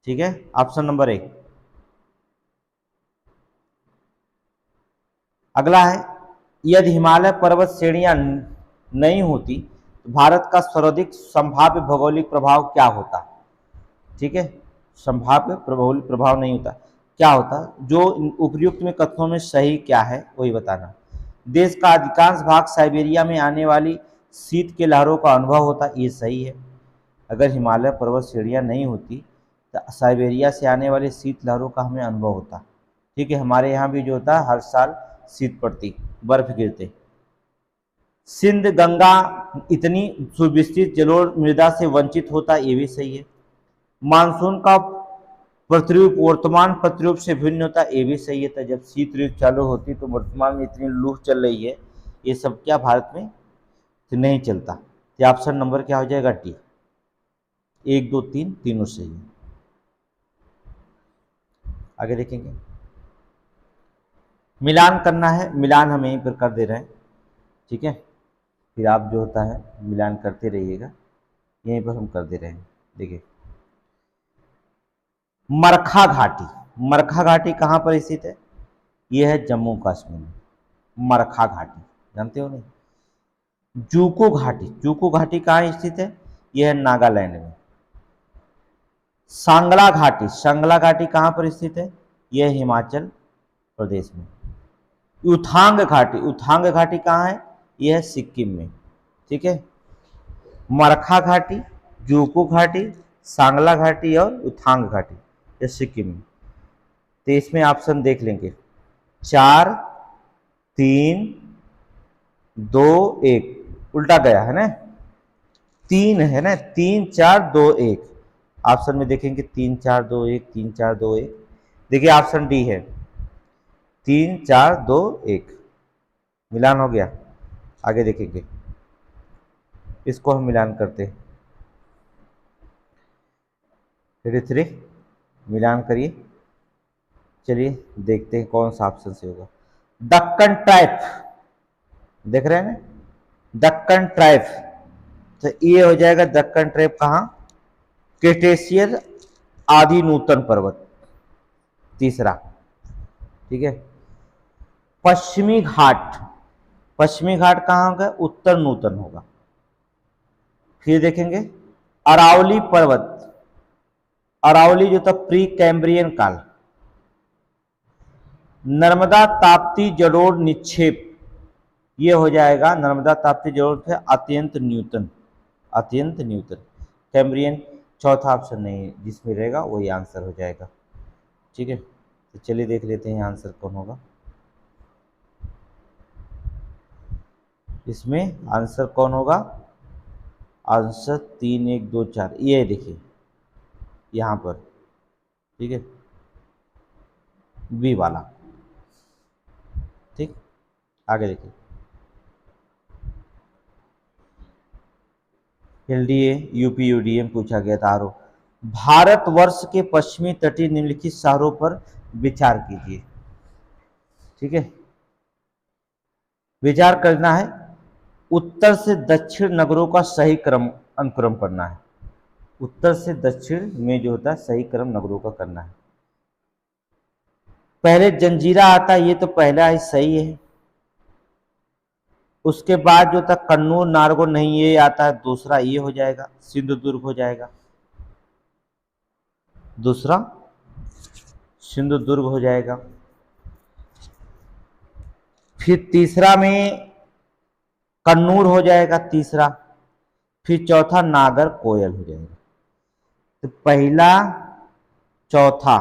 ठीक है, ऑप्शन नंबर 1। अगला है, यदि हिमालय पर्वत श्रेणियां नहीं होती तो भारत का सर्वाधिक संभाव्य भौगोलिक प्रभाव क्या होता? ठीक है, संभाव्य भौगोलिक प्रभाव नहीं होता, क्या होता? जो उपयुक्त में कथनों में सही क्या है वही बताना। देश का अधिकांश भाग साइबेरिया में आने वाली शीत के लहरों का अनुभव होता, ये सही है। अगर हिमालय पर्वत श्रेणियां नहीं होती तो साइबेरिया से आने वाली शीत लहरों का हमें अनुभव होता। ठीक है, हमारे यहाँ भी जो होता है हर साल शीत पड़ती, बर्फ गिरते। सिंध गंगा इतनी सुविस्तृत जलोढ़ मृदा से वंचित होता, ये भी सही है। मानसून का प्रतिरूप वर्तमान प्रतिरूप से भिन्न होता, ये भी सही है। तो जब शीत ऋतु चालू होती तो वर्तमान में इतनी लू चल रही है, ये सब क्या भारत में तो नहीं चलता। तो ऑप्शन नंबर क्या हो जाएगा? डी। 1 2 3 तीनों सही है। आगे देखेंगे, मिलान करना है, मिलान हम यहीं पर कर दे रहे हैं, ठीक है, फिर आप जो होता है मिलान करते रहिएगा, यहीं पर हम कर दे रहे हैं। देखिए मरखा घाटी, मरखा घाटी कहाँ पर स्थित है? यह है जम्मू कश्मीर में, मरखा घाटी, जानते हो नहीं? जूको घाटी, जूको घाटी कहाँ स्थित है? यह है नागालैंड में। सांगला घाटी, सांगला घाटी कहाँ पर स्थित है? यह हिमाचल प्रदेश में। उथांग घाटी, उथांग घाटी कहाँ है? यह है सिक्किम में, ठीक है। मरखा घाटी, जूको घाटी, सांगला घाटी और उथांग घाटी, यह सिक्किम में। तो इसमें ऑप्शन देख लेंगे, 4 3 2 1, उल्टा गया है ना, 3 है ना, 3 4 2 1। ऑप्शन में देखेंगे 3 4 2 1, 3 4 2 1। देखिए ऑप्शन डी है 3 4 2 1, मिलान हो गया। आगे देखेंगे, इसको हम मिलान करते हैं। 3 मिलान करिए, चलिए देखते हैं कौन सा ऑप्शन से होगा। दक्कन ट्राइब, देख रहे हैं ना, दक्कन ट्राइब, तो ये हो जाएगा दक्कन ट्राइब कहाँ? क्रेटेशियस आदि नूतन पर्वत, तीसरा, ठीक है। पश्चिमी घाट, पश्चिमी घाट कहाँ होगा? उत्तर नूतन होगा। फिर देखेंगे अरावली पर्वत, अरावली जो था प्री कैम्ब्रियन काल। नर्मदा ताप्ती जलोढ़ निक्षेप, ये हो जाएगा नर्मदा ताप्ती जलोढ़ से अत्यंत न्यूतन, अत्यंत न्यूतन। कैम्ब्रियन चौथा ऑप्शन नहीं है, जिसमें रहेगा वही आंसर हो जाएगा, ठीक है। तो चलिए देख लेते हैं आंसर कौन होगा। इसमें आंसर कौन होगा? आंसर 3 1 2 4, ये देखिए यहाँ पर, ठीक है, बी वाला, ठीक। आगे देखिए, एलडीए यूपी यूडीएम पूछा गया था आरोप। भारतवर्ष के पश्चिमी तटीय निम्नलिखित शहरों पर विचार कीजिए, ठीक है। विचार करना है, उत्तर से दक्षिण नगरों का सही क्रम अनुक्रम करना है। उत्तर से दक्षिण में जो होता है सही क्रम नगरों का करना है। पहले जंजीरा आता है, ये तो पहला ही सही है। उसके बाद जो था कन्नूर नारगौल नहीं, ये आता है दूसरा, ये हो जाएगा सिंधुदुर्ग हो जाएगा, दूसरा सिंधुदुर्ग हो जाएगा। फिर तीसरा में कन्नूर हो जाएगा तीसरा, फिर चौथा नागर कोयल हो जाएगा। तो पहला चौथा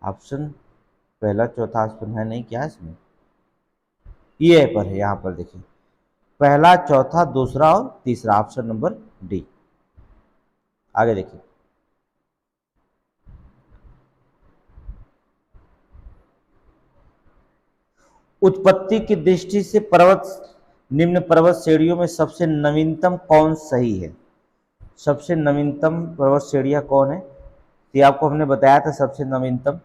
ऑप्शन, पहला चौथा ऑप्शन है नहीं क्या इसमें? ये पर है, यहां पर देखिए पहला चौथा दूसरा और तीसरा, ऑप्शन नंबर डी। आगे देखिए, उत्पत्ति की दृष्टि से पर्वत निम्न पर्वत श्रेणियों में सबसे नवीनतम कौन सही है? सबसे नवीनतम पर्वत श्रेणियां कौन है? ये आपको हमने बताया था सबसे नवीनतम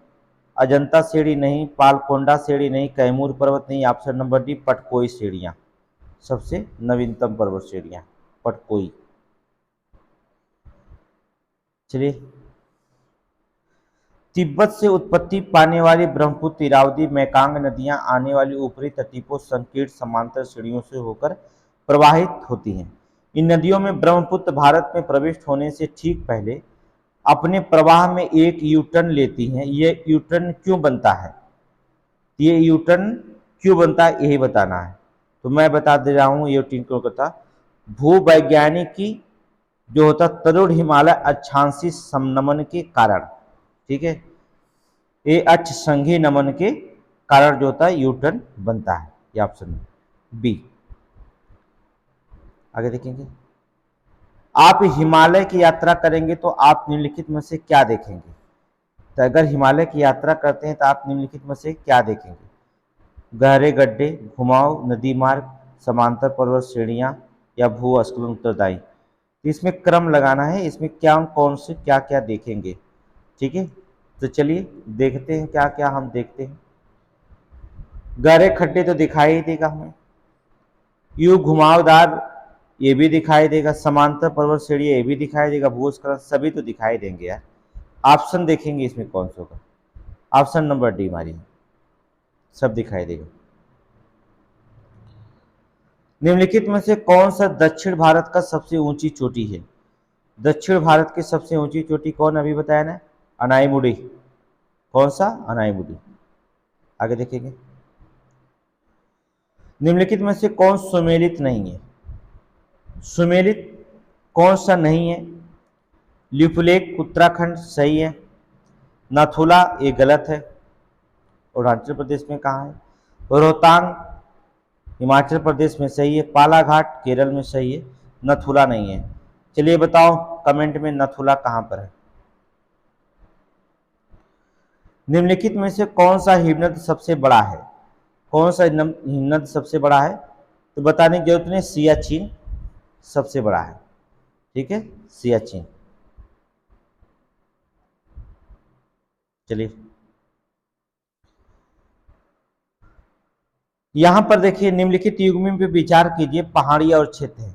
अजंता श्रेणी नहीं, पालकोंडा श्रेणी नहीं, कैमूर पर्वत नहीं, ऑप्शन नंबर डी पटकोई श्रेणियां सबसे नवीनतम पर्वत श्रेणियां पटकोई। चलिए, तिब्बत से उत्पत्ति पाने वाली ब्रह्मपुत्र, इरावदी, मैकांग नदियां आने वाली ऊपरी तटीपों संकीर्ण समांतर श्रेणियों से होकर प्रवाहित होती हैं। इन नदियों में ब्रह्मपुत्र भारत में प्रविष्ट होने से ठीक पहले अपने प्रवाह में एक यूटर्न लेती हैं। ये यूटर्न क्यों बनता है? ये यूटर्न क्यों बनता है यही बताना है, तो मैं बता दे रहा हूँ ये यूटर्न क्यों करता। भूवैज्ञानिकी जो होता तरुण हिमालय अक्षांशी समनमन के कारण, ठीक है, ये अक्ष संघी नमन के कारण जो होता है यूटर्न बनता है। ये ऑप्शन बी। आगे देखेंगे, आप हिमालय की यात्रा करेंगे तो आप निम्नलिखित में से क्या देखेंगे? तो अगर हिमालय की यात्रा करते हैं तो आप निम्नलिखित में से क्या देखेंगे? गहरे गड्ढे, घुमाव, नदी मार्ग, समांतर पर्वत श्रेणियां या भूस्खलन उत्तरदायी। तो इसमें क्रम लगाना है, इसमें क्या कौन से क्या क्या देखेंगे, ठीक है। तो चलिए देखते हैं क्या क्या हम देखते हैं। गहरे खड्डे तो दिखाई ही देगा हमें, यू घुमावदार ये भी दिखाई देगा, समांतर पर्वत श्रेणी ये भी दिखाई देगा, भूस्खलन सभी तो दिखाई देंगे यार। ऑप्शन देखेंगे इसमें कौन सा होगा, ऑप्शन नंबर डी हमारी सब दिखाई देगा। निम्नलिखित में से कौन सा दक्षिण भारत का सबसे ऊंची चोटी है? दक्षिण भारत की सबसे ऊंची चोटी कौन अभी बताया ना? अनाईमुडी। कौन सा? अनाईमुडी। आगे देखेंगे, निम्नलिखित में से कौन सुमेलित नहीं है? सुमेलित कौन सा नहीं है? लिपुलेख उत्तराखंड सही है, नाथुला ये गलत है, अरुणाचल प्रदेश में कहाँ है, रोहतांग हिमाचल प्रदेश में सही है, पालाघाट केरल में सही है, नथुला नहीं है। चलिए बताओ कमेंट में नथुला कहाँ पर है। निम्नलिखित में से कौन सा हिमनद सबसे बड़ा है? कौन सा हिमनद सबसे बड़ा है? तो बताने की जरूरत नहीं, सियाचिन सबसे बड़ा है, ठीक है, सियाचिन। चलिए यहां पर देखिए, निम्नलिखित युग्म पे विचार कीजिए, पहाड़ी और क्षेत्र है।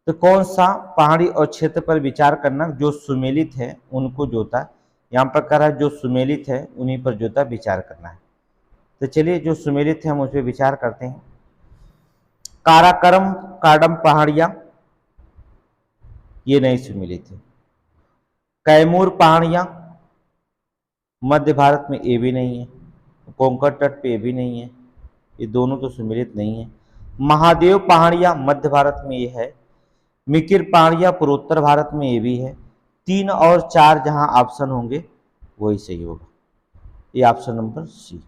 तो कौन सा पहाड़ी और क्षेत्र पर विचार करना, जो सुमेलित है उनको जोता, यहाँ पर कह रहा है जो सुमेलित है उन्हीं पर जोता विचार करना है। तो चलिए जो सुमेलित है हम उस पर विचार करते हैं। काराकरम काडम पहाड़ियां ये नहीं सुमेलित है। कैमूर पहाड़ियां मध्य भारत में ये भी नहीं है, कोंकण तट पे ये भी नहीं है, ये दोनों तो सुमेलित नहीं है। महादेव पहाड़ियां मध्य भारत में ये है, मिकिर पहाड़ियां पूर्वोत्तर भारत में ये भी है। 3 और 4 जहां ऑप्शन होंगे वही सही होगा, ये ऑप्शन नंबर सी।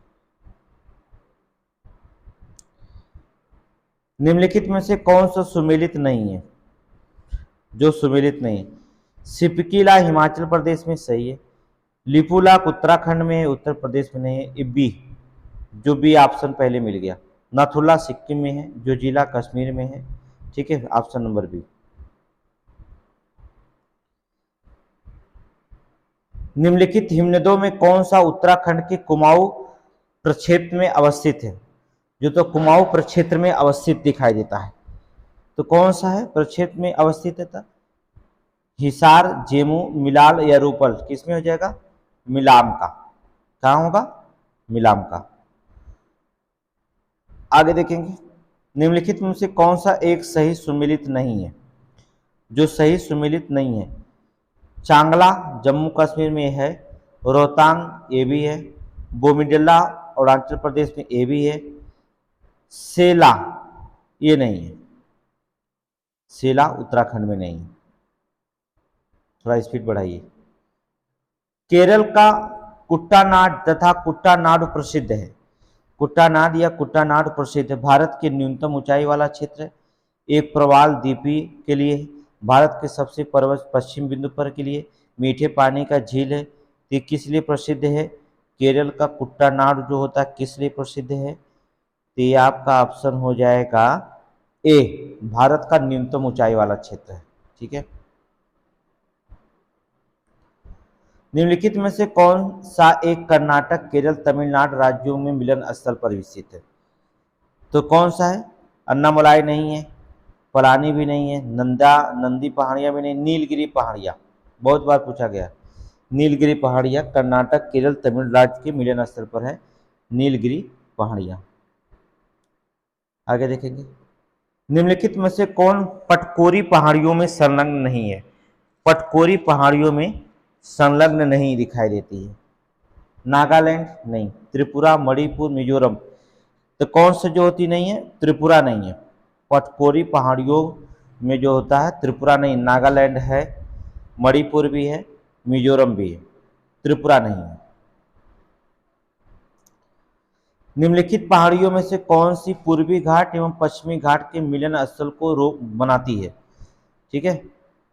निम्नलिखित में से कौन सा सुमेलित नहीं है? जो सुमेलित नहीं है, सिपकीला हिमाचल प्रदेश में सही है, लिपुलाक उत्तराखंड में, उत्तर प्रदेश में नहीं है, इब्बी जो बी ऑप्शन पहले मिल गया, नाथुला सिक्किम में है, जो जिला कश्मीर में है, ठीक है, ऑप्शन नंबर बी। निम्नलिखित हिमनदों में कौन सा उत्तराखंड के कुमाऊं प्रक्षेत्र में अवस्थित है? जो तो कुमाऊं प्रक्षेत्र में अवस्थित दिखाई देता है, तो कौन सा है प्रक्षेत्र में अवस्थित है? था हिसार, जेमू, मिलाल या रूपल, किसमें हो जाएगा? मिलाम का। कहाँ होगा? मिलाम का। आगे देखेंगे, निम्नलिखित में से कौन सा एक सही सुमेलित नहीं है? जो सही सुमेलित नहीं है, चांगला जम्मू कश्मीर में है, रोहतांग ये भी है, बोमिडिला अरुणाचल प्रदेश में ये भी है, सेला ये नहीं है, सेला उत्तराखंड में नहीं है। थोड़ा स्पीड बढ़ाइए। केरल का कुट्टानाड तथा कुट्टानाडु प्रसिद्ध है। कुट्टानाड या कुट्टानाडु प्रसिद्ध है, भारत के न्यूनतम ऊंचाई वाला क्षेत्र है, एक प्रवाल द्वीपी के लिए, भारत के सबसे पर्वत पश्चिम बिंदु पर के लिए, मीठे पानी का झील है। ये किस लिए प्रसिद्ध है? केरल का कुट्टानाडु जो होता है किस लिए प्रसिद्ध है? तो ये आपका ऑप्शन हो जाएगा ए, भारत का न्यूनतम ऊंचाई वाला क्षेत्र है। ठीक है, निम्नलिखित में से कौन सा एक कर्नाटक, केरल, तमिलनाडु राज्यों में मिलन स्थल पर स्थित है? तो कौन सा है? अन्नामलाई नहीं है, पलानी भी नहीं है, नंदी पहाड़ियां भी नहीं, नीलगिरी पहाड़ियां, बहुत बार पूछा गया। नीलगिरी पहाड़ियां कर्नाटक, केरल, तमिलनाडु राज्य के मिलन स्थल पर है नीलगिरी पहाड़ियां। आगे देखेंगे, निम्नलिखित में से कौन पटकोरी पहाड़ियों में संलग्न नहीं है? पटकोरी पहाड़ियों में संलग्न नहीं दिखाई देती है। नागालैंड नहीं, त्रिपुरा, मणिपुर, मिजोरम। तो कौन से जो होती नहीं है? त्रिपुरा नहीं है। पटकोरी पहाड़ियों में जो होता है त्रिपुरा नहीं, नागालैंड है, मणिपुर भी है, मिजोरम भी है, त्रिपुरा नहीं है। निम्नलिखित पहाड़ियों में से कौन सी पूर्वी घाट एवं पश्चिमी घाट के मिलन स्थल को रोक बनाती है? ठीक है,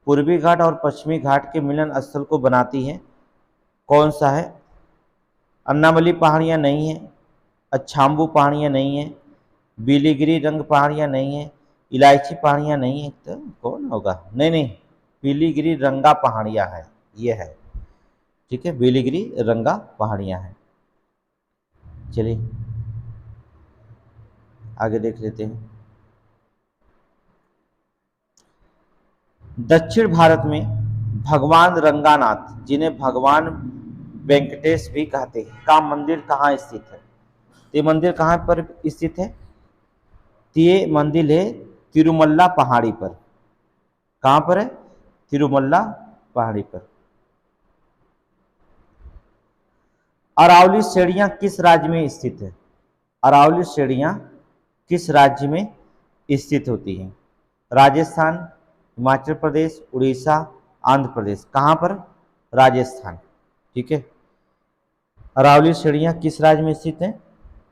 पूर्वी घाट और पश्चिमी घाट के मिलन स्थल को बनाती है, कौन सा है? अन्नामली पहाड़ियाँ नहीं है, अच्छाम्बू पहाड़ियाँ नहीं है, पीलीगिरी रंग पहाड़ियाँ नहीं है, इलायची पहाड़ियाँ नहीं है। तो कौन होगा? नहीं नहीं, पीलीगिरी रंगा पहाड़ियाँ है, ये है। ठीक है, पीलीगिरी रंगा पहाड़ियाँ हैं। चलिए आगे देख लेते हैं। दक्षिण भारत में भगवान रंगानाथ, जिन्हें भगवान वेंकटेश भी कहते हैं, का मंदिर कहाँ स्थित है? ये मंदिर कहाँ पर स्थित है? ये मंदिर है तिरुमल्ला पहाड़ी पर। कहाँ पर है? तिरुमल्ला पहाड़ी पर। अरावली श्रेणियां किस राज्य में स्थित है? अरावली श्रेणियां किस राज्य में स्थित होती हैं? राजस्थान, हिमाचल प्रदेश, उड़ीसा, आंध्र प्रदेश। कहाँ पर? राजस्थान। ठीक है, अरावली श्रेणियां किस राज्य में स्थित हैं?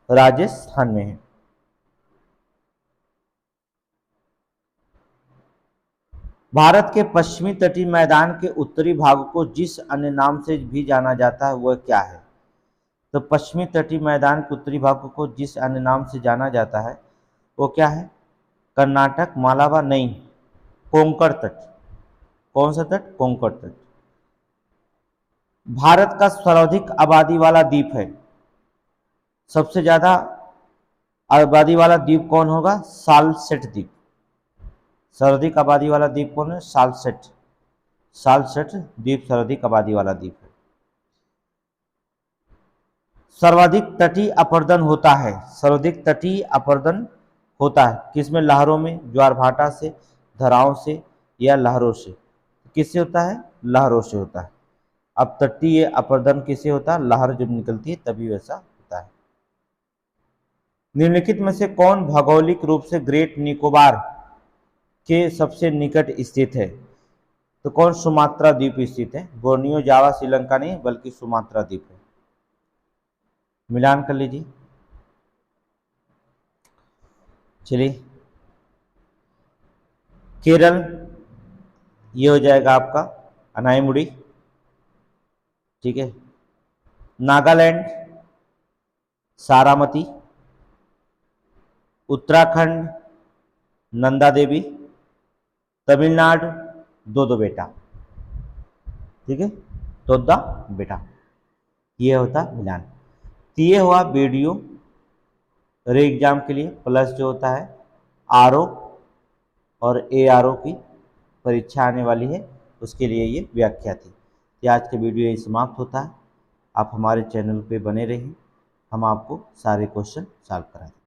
राजस्थान में है। भारत के पश्चिमी तटीय मैदान के उत्तरी भाग को जिस अन्य नाम से भी जाना जाता है वह क्या है? तो पश्चिमी तटीय मैदान के उत्तरी भाग को जिस अन्य नाम से जाना जाता है वो क्या है? कर्नाटक, मालाबार नहीं, कोंकण तट। कौन सा तट? कोंकण तट। भारत का सर्वाधिक आबादी वाला द्वीप है, सबसे ज्यादा आबादी वाला द्वीप कौन होगा? सालसेट द्वीप। सर्वाधिक आबादी वाला द्वीप कौन है? सालसेट। सालसेट द्वीप सर्वाधिक आबादी वाला द्वीप है। सर्वाधिक तटीय अपरदन होता है, सर्वाधिक तटीय अपरदन होता है किसमें? लहरों में, ज्वार भाटा से, धराओं से या लहरों से। किससे होता है? लहरों से होता है। अब तटीय अपरदन किससे होता है? लहर जब निकलती है तभी वैसा होता है। निम्नलिखित में से कौन भौगोलिक रूप से ग्रेट निकोबार के सबसे निकट स्थित है? तो कौन? सुमात्रा द्वीप स्थित है। बोर्नियो, जावा, श्रीलंका नहीं, बल्कि सुमात्रा द्वीप है। मिलान कर लीजिए। चलिए, केरल ये हो जाएगा आपका अनाईमुड़ी। ठीक है, नागालैंड सारामती, उत्तराखंड नंदा देवी, तमिलनाडु दो दो बेटा। ठीक है, तोदा बेटा, ये होता मिलान। तो ये हुआ वीडियो रे एग्जाम के लिए, प्लस जो होता है आरओ और एआरओ की परीक्षा आने वाली है उसके लिए ये व्याख्या थी। तो आज का वीडियो यही समाप्त होता है। आप हमारे चैनल पे बने रहिए, हम आपको सारे क्वेश्चन सॉल्व कराएंगे।